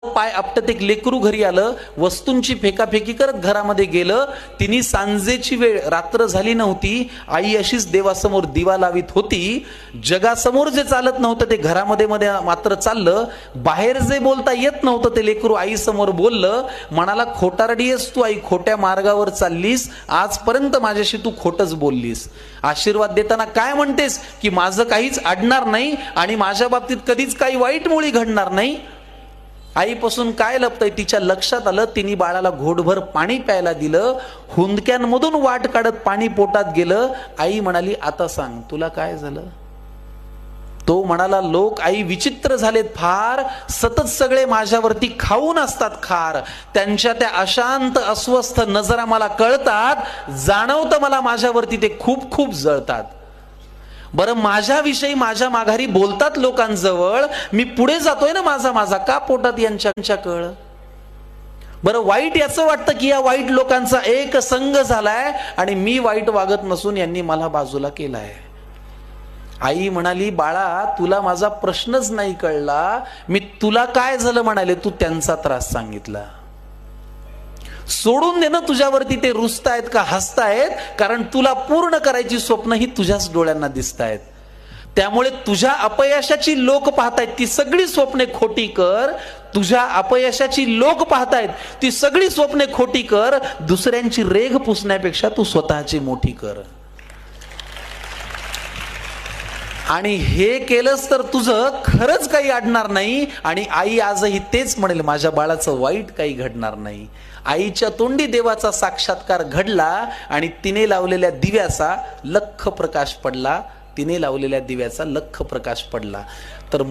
पाय आपटत एक लेकरू घरी आलं, वस्तूंची फेकाफेकी करत घरामध्ये गेलं. तिने सांजेची वेळ, रात्र झाली नव्हती, आई अशीच देवासमोर दिवा लावित होती. जगासमोर जे चालत नव्हतं ते घरामध्ये मध्ये मात्र चाललं. बाहेर जे बोलता येत नव्हतं ते लेकरू आई समोर बोललं. म्हणाला, खोटारडी आहेस तू आई, खोट्या मार्गावर चाललीस, आजपर्यंत माझ्याशी तू खोटच बोललीस. आशीर्वाद देताना काय म्हणतेस की माझं काहीच अडणार नाही आणि माझ्या बाबतीत कधीच काही वाईट मुळी घडणार नाही. आईपासून काय लपतंय तिच्या लक्षात आलं. तिने बाळाला घोटभर पाणी प्यायला दिलं. हुंदक्यांमधून वाट काढत पाणी पोटात गेलं. आई म्हणाली, आता सांग तुला काय झालं. तो म्हणाला, लोक आई विचित्र झालेत फार, सतत सगळे माझ्यावरती खाऊन असतात खार. त्यांच्या त्या अशांत अस्वस्थ नजरा मला कळतात, जाणवतं मला माझ्यावरती ते खूप खूप जळतात. बरं, माझ्याविषयी माझ्या माघारी बोलतात लोकांजवळ, मी पुढे जातोय ना माझा माझा, का पोटात यांच्या कळ. बरं, वाईट याचं वाटतं की या वाईट लोकांचा एक संघ झालाय आणि मी वाईट वागत नसून यांनी मला बाजूला केलाय. आई म्हणाली, बाळा तुला माझा प्रश्नच नाही कळला. मी तुला काय झालं म्हणाले, तू त्यांचा त्रास सांगितला. सोडून दे ना, तुझ्यावरती ते रुसतायत का हसतायत, कारण तुला पूर्ण करायची स्वप्न ही तुझ्याच डोळ्यांना दिसतायत. त्यामुळे तुझ्या अपयशाची लोक पाहतायत ती सगळी स्वप्ने खोटी कर. तुझ्या अपयशाची लोक पाहतायत ती सगळी स्वप्ने खोटी कर. दुसऱ्यांची रेघ पुसण्यापेक्षा तू स्वतःची मोठी कर. आणि हे केलंस तर तुझं खरंच काही अडणार नाही. आणि आई आजही तेच म्हणेल, माझ्या बाळाचं वाईट काही घडणार नाही. आईच्या तोंडी देवाचा साक्षात्कार घडला आणि तिने लावलेल्या दिव्याचा लख प्रकाश पडला. तिने लावलेल्या दिव्याचा लख प्रकाश पडला. तर